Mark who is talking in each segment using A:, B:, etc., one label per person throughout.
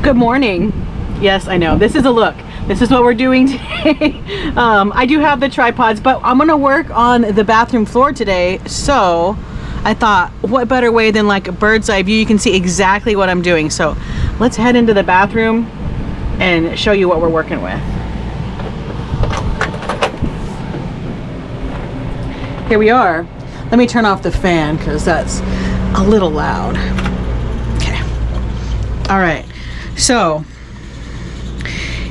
A: Good morning. Yes, I know. This is a look. This is what we're doing today. I do have the tripods, but I'm gonna work on the bathroom floor today. So I thought, what better way than like a bird's eye view? You can see exactly what I'm doing. So let's head into the bathroom and show you what we're working with. Here we are. Let me turn off the fan because that's a little loud. Okay. All right. So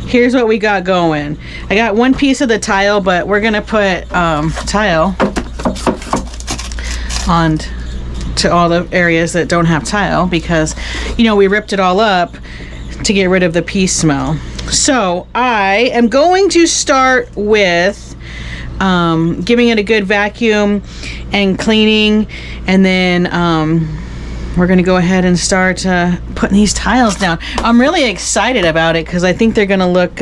A: here's what we got going. I got one piece of the tile, but we're gonna put tile on to all the areas that don't have tile because, you know, we ripped it all up to get rid of the pee smell. So I am going to start with giving it a good vacuum and cleaning, and then we're gonna go ahead and start putting these tiles down. I'm really excited about it because I think they're gonna look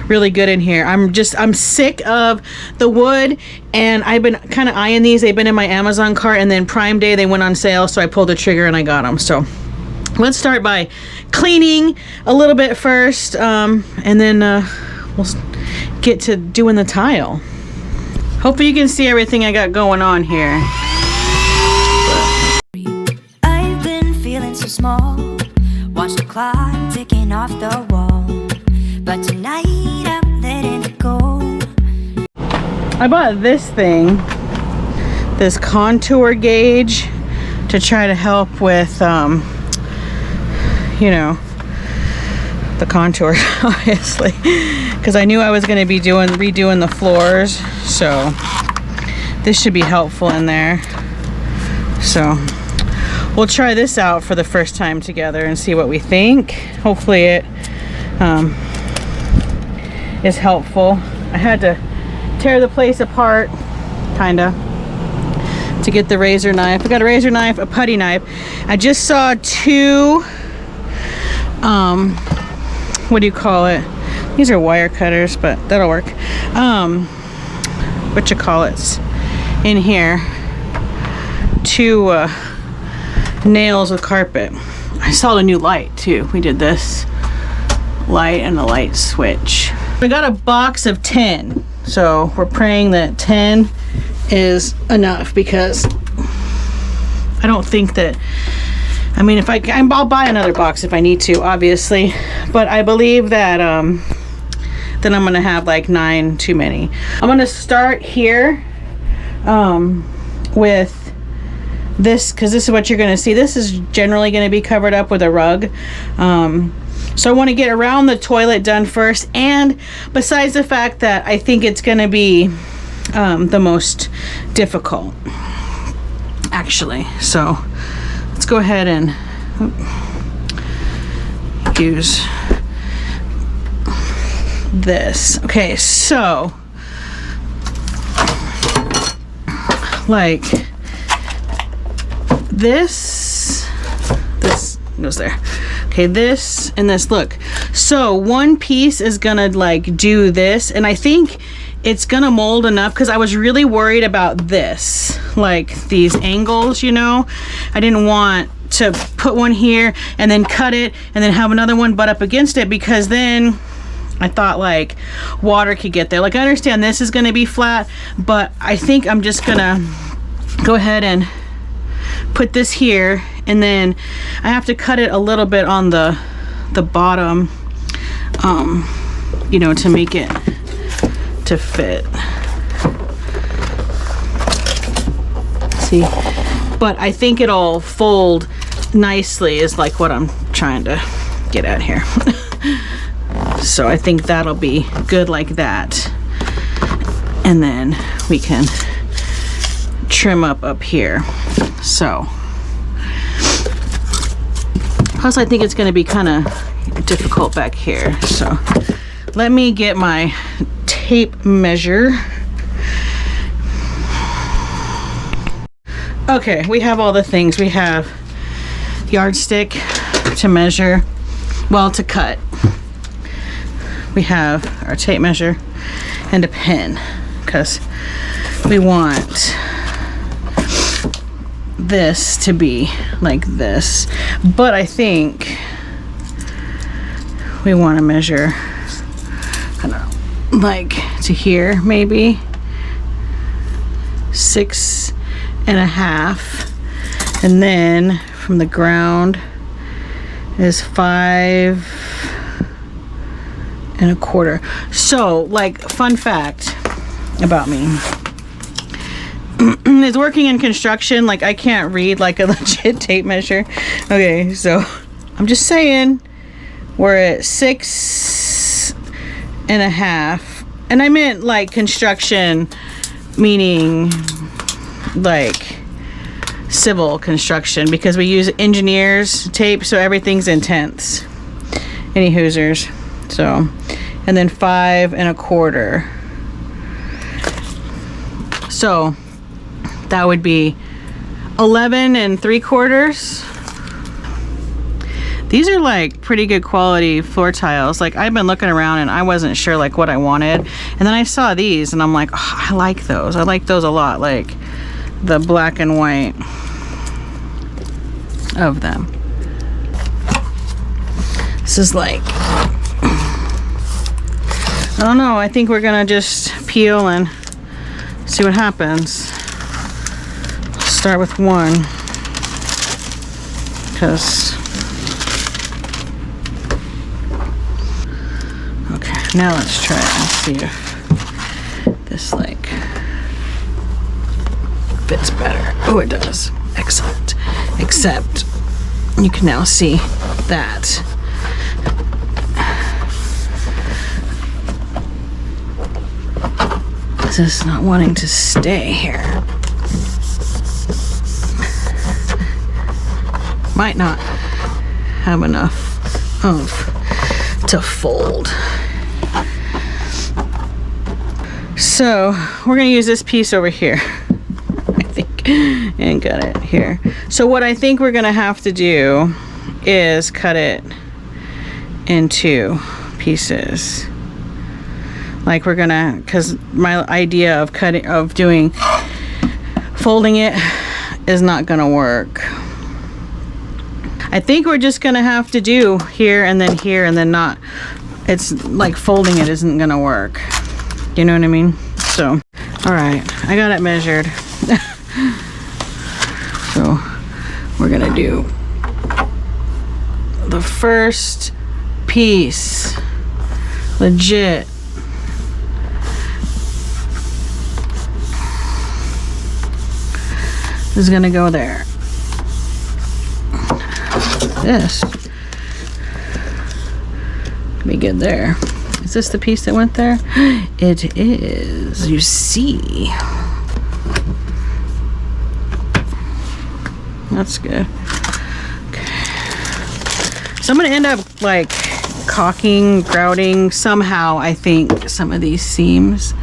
A: really good in here. I'm sick of the wood, and I've been kind of eyeing these. They've been in my Amazon cart, and then Prime Day they went on sale, so I pulled the trigger and I got them. So let's start by cleaning a little bit first, and then we'll get to doing the tile. Hopefully you can see everything I got going on here.
B: I've been feeling so small. Watch the clock ticking off the wall. But tonight I'm letting it go.
A: I bought this thing, this contour gauge, to try to help with, you know, the contour, obviously, because I knew I was going to be redoing the floors, so this should be helpful in there. So we'll try this out for the first time together and see what we think. Hopefully it is helpful. I had to tear the place apart, kinda, to get the razor knife. I got a razor knife, a putty knife. I just saw two what do you call it? These are wire cutters, but that'll work. Whatchamacallits in here. Two nails with carpet. I saw a new light too. We did this light and a light switch. We got a box of 10, so we're praying that 10 is enough, because I don't think that, I mean, if I'll buy another box if I need to, obviously, but I believe that then I'm gonna have like 9 too many. I'm gonna start here with this, because this is what you're gonna see. This is generally gonna be covered up with a rug. So I want to get around the toilet done first, and besides the fact that I think it's gonna be the most difficult, actually. So let's go ahead and use this. Okay, so like this goes there. Okay, this and this, look. So one piece is gonna like do this, and I think it's gonna mold enough, because I was really worried about this, like these angles, you know. I didn't want to put one here and then cut it and then have another one butt up against it, because then I thought like water could get there. Like, I understand this is gonna be flat, but I think I'm just gonna go ahead and put this here, and then I have to cut it a little bit on the bottom, you know, to make it to fit. See, but I think it'll fold nicely, is like what I'm trying to get at here. So I think that'll be good like that, and then we can trim up here. So plus I think it's going to be kind of difficult back here, so let me get my tape measure. Okay, we have all the things. We have yardstick to measure, well, to cut. We have our tape measure and a pen, because we want this to be like this. But I think we want to measure, I don't know, like to here, maybe 6.5, and then from the ground is 5.25. So, like, fun fact about me is working in construction, like, I can't read like a legit tape measure. Okay, so I'm just saying we're at 6.5, and I meant like construction, meaning like civil construction, because we use engineers tape, so everything's in tenths. Any hoosers. So, and then 5.25. So that would be 11.75. These are like pretty good quality floor tiles. Like, I've been looking around and I wasn't sure like what I wanted, and then I saw these and I'm like, oh, I like those. I like those a lot, like the black and white of them. This is like, I don't know, I think we're gonna just peel and see what happens. Start with one, because okay, now let's try it and see if this like fits better. Oh, it does. Excellent. Except you can now see that this is not wanting to stay here. Might not have enough to fold. So we're gonna use this piece over here, I think, and cut it here. So what I think we're gonna have to do is cut it in 2 pieces. Like, we're gonna, because my idea of folding it is not gonna work. I think we're just gonna have to do here and then not. It's like folding it isn't gonna work. You know what I mean? So, all right, I got it measured. So we're gonna do the first piece, legit. This is gonna go there. This can be good there. Is this the piece that went there? It is. You see. That's good. Okay. So I'm gonna end up like caulking, grouting somehow, I think, some of these seams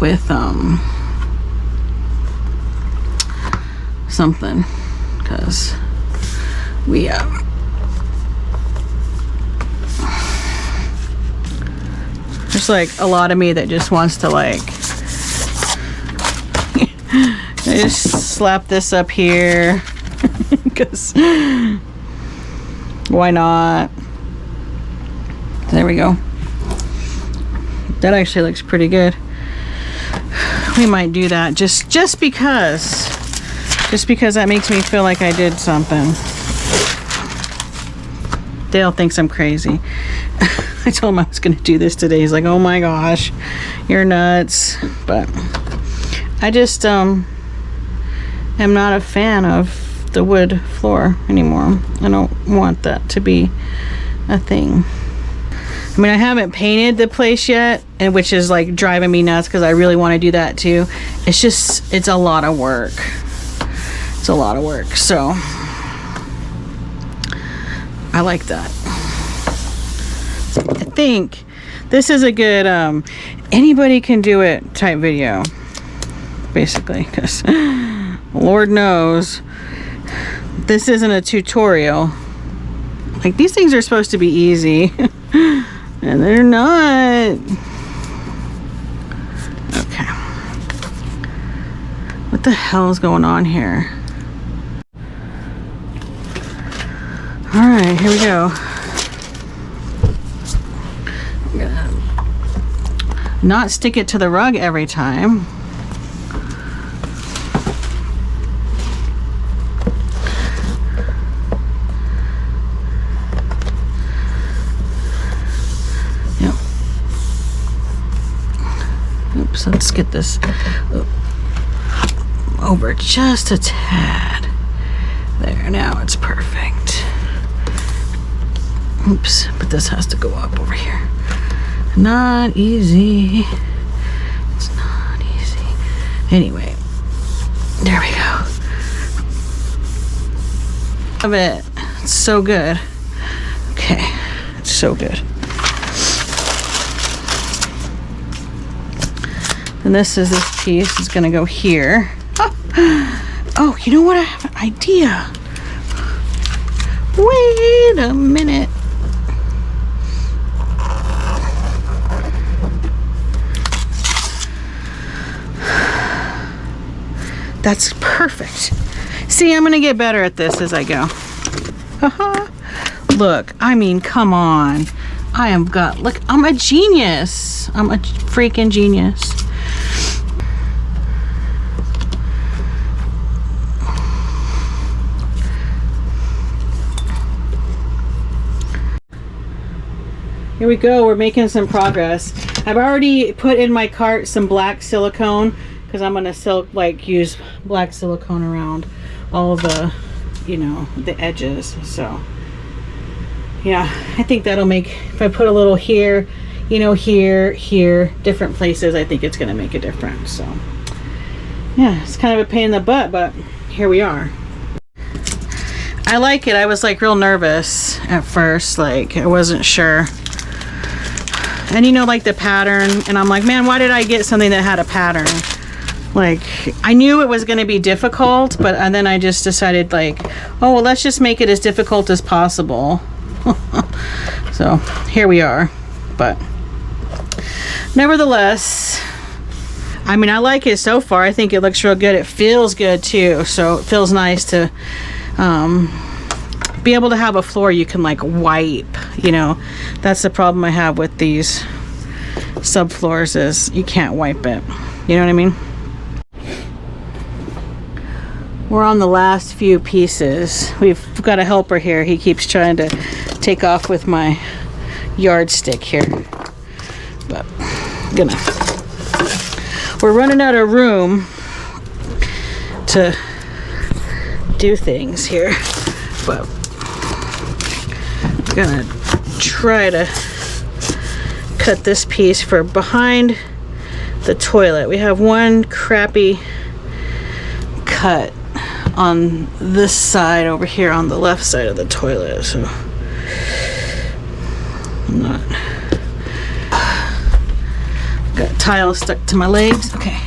A: with something, because we there's like a lot of me that just wants to like I just slap this up here because why not? There we go. That actually looks pretty good. We might do that just because that makes me feel like I did something. Dale thinks I'm crazy. I told him I was going to do this today. He's like, oh my gosh, you're nuts. But I just am not a fan of the wood floor anymore. I don't want that to be a thing. I mean, I haven't painted the place yet, and which is like driving me nuts because I really want to do that too. It's a lot of work. It's a lot of work, so I like that. I think this is a good anybody can do it type video, basically, because Lord knows this isn't a tutorial. Like, these things are supposed to be easy and they're not. Okay, what the hell is going on here? All right, here we go. not stick it to the rug every time. Yep. Oops, let's get this over just a tad. There, now it's perfect. Oops, but this has to go up over here. Not easy. It's not easy. Anyway, there we go. Love it. It's so good. Okay, it's so good. And this piece is gonna go here. Oh, you know what? I have an idea. Wait a minute. That's perfect. See, I'm gonna get better at this as I go. Look, I mean, come on. Look, I'm a genius. I'm a freaking genius. Here we go, we're making some progress. I've already put in my cart some black silicone because I'm gonna use black silicone around all the, the edges. So yeah, I think that'll make, if I put a little here, here, different places, I think it's gonna make a difference. So yeah, it's kind of a pain in the butt, but here we are. I like it. I was like real nervous at first, like I wasn't sure. And like the pattern, and I'm like, man, why did I get something that had a pattern? Like, I knew it was going to be difficult, and then I just decided, like, oh, well, let's just make it as difficult as possible. So here we are. But nevertheless, I mean, I like it so far. I think it looks real good. It feels good too. So it feels nice to be able to have a floor you can like wipe. That's the problem I have with these subfloors, is you can't wipe it. You know what I mean? We're on the last few pieces. We've got a helper here. He keeps trying to take off with my yardstick here. But we're running out of room to do things here. But I'm gonna try to cut this piece for behind the toilet. We have one crappy cut on this side over here on the left side of the toilet, so I'm not, got tile stuck to my legs. Okay.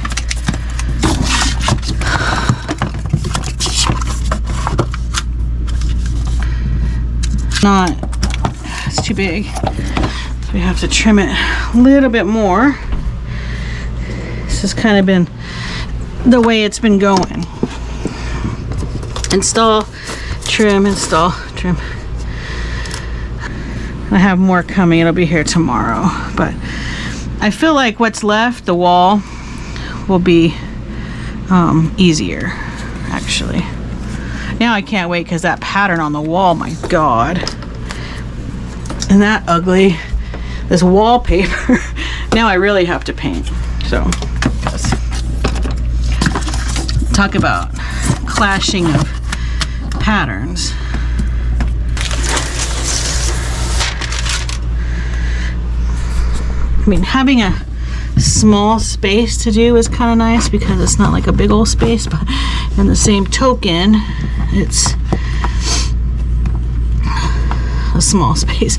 A: It's too big, so we have to trim it a little bit more. This has kind of been the way it's been going. Install, trim, install, trim. I have more coming. It'll be here tomorrow, but I feel like what's left, the wall, will be easier, actually. Now I can't wait, because that pattern on the wall, my God. Isn't that ugly? This wallpaper. Now I really have to paint. So, talk about clashing of patterns. I mean, having a small space to do is kind of nice, because it's not like a big old space, but in the same token, it's a small space.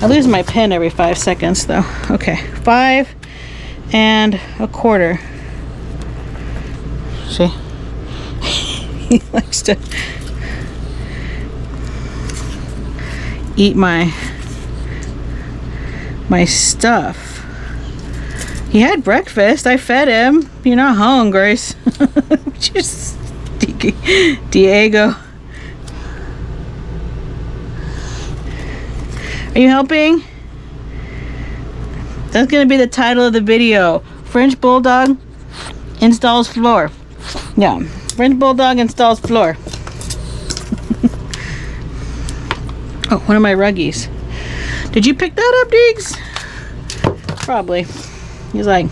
A: I lose my pen every 5 seconds though. Okay, 5 1/4. See? He likes to eat my stuff. He had breakfast. I fed him. You're not hungry. Just Diego. Are you helping? That's gonna be the title of the video. French Bulldog installs floor. Yeah, French Bulldog installs floor. Oh, one of my ruggies. Did you pick that up, Diggs? Probably. He's like,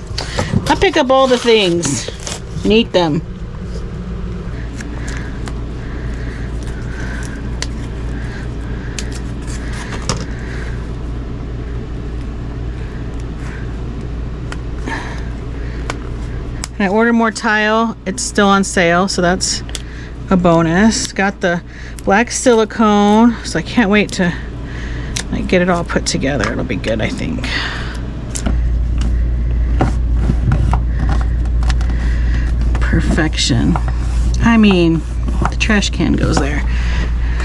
A: I pick up all the things and eat them. And I ordered more tile. It's still on sale, so that's a bonus. Got the black silicone, so I can't wait to like get it all put together. It'll be good, I think. Perfection. I mean, the trash can goes there.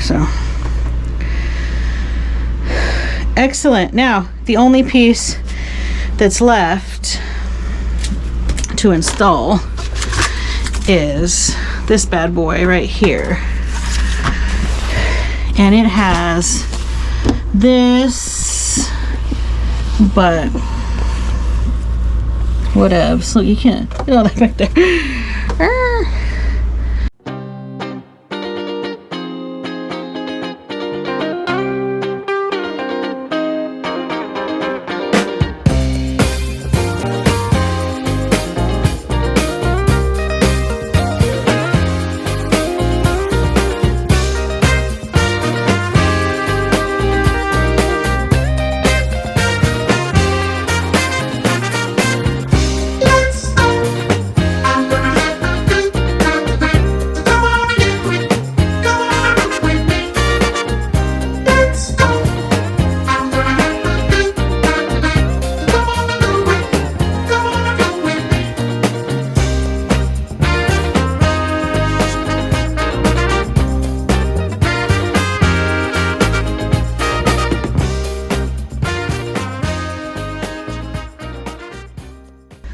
A: So excellent. Now, the only piece that's left to install is this bad boy right here, and it has this, but whatever. So you can't get all that back there.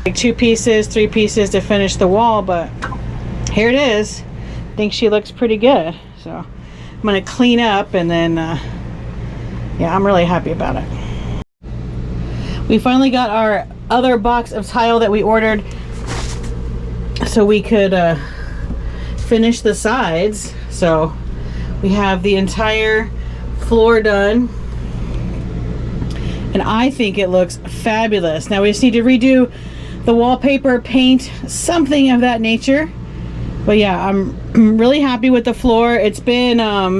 A: Like 2 pieces, 3 pieces to finish the wall, but here it is. I think she looks pretty good. So I'm gonna clean up and then yeah, I'm really happy about it. We finally got our other box of tile that we ordered so we could finish the sides. So we have the entire floor done, and I think it looks fabulous. Now we just need to redo the wallpaper, paint, something of that nature. But yeah, I'm really happy with the floor. It's been I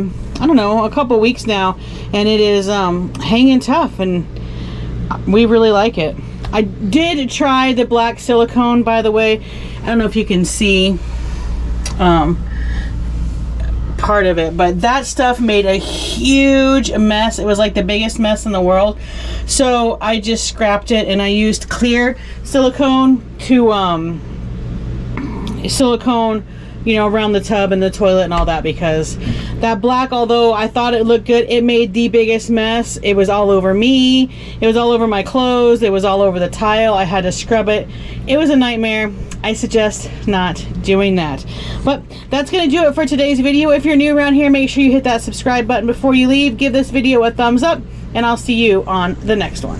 A: don't know, a couple weeks now, and it is hanging tough, and we really like it. I did try the black silicone, by the way. I don't know if you can see part of it, but that stuff made a huge mess. It was like the biggest mess in the world. So I just scrapped it, and I used clear silicone to you know, around the tub and the toilet and all that, because that black, although I thought it looked good, it made the biggest mess. It was all over me, it was all over my clothes, it was all over the tile. I had to scrub it. It was a nightmare. I suggest not doing that. But that's gonna do it for today's video. If you're new around here, make sure you hit that subscribe button before you leave. Give this video a thumbs up, and I'll see you on the next one.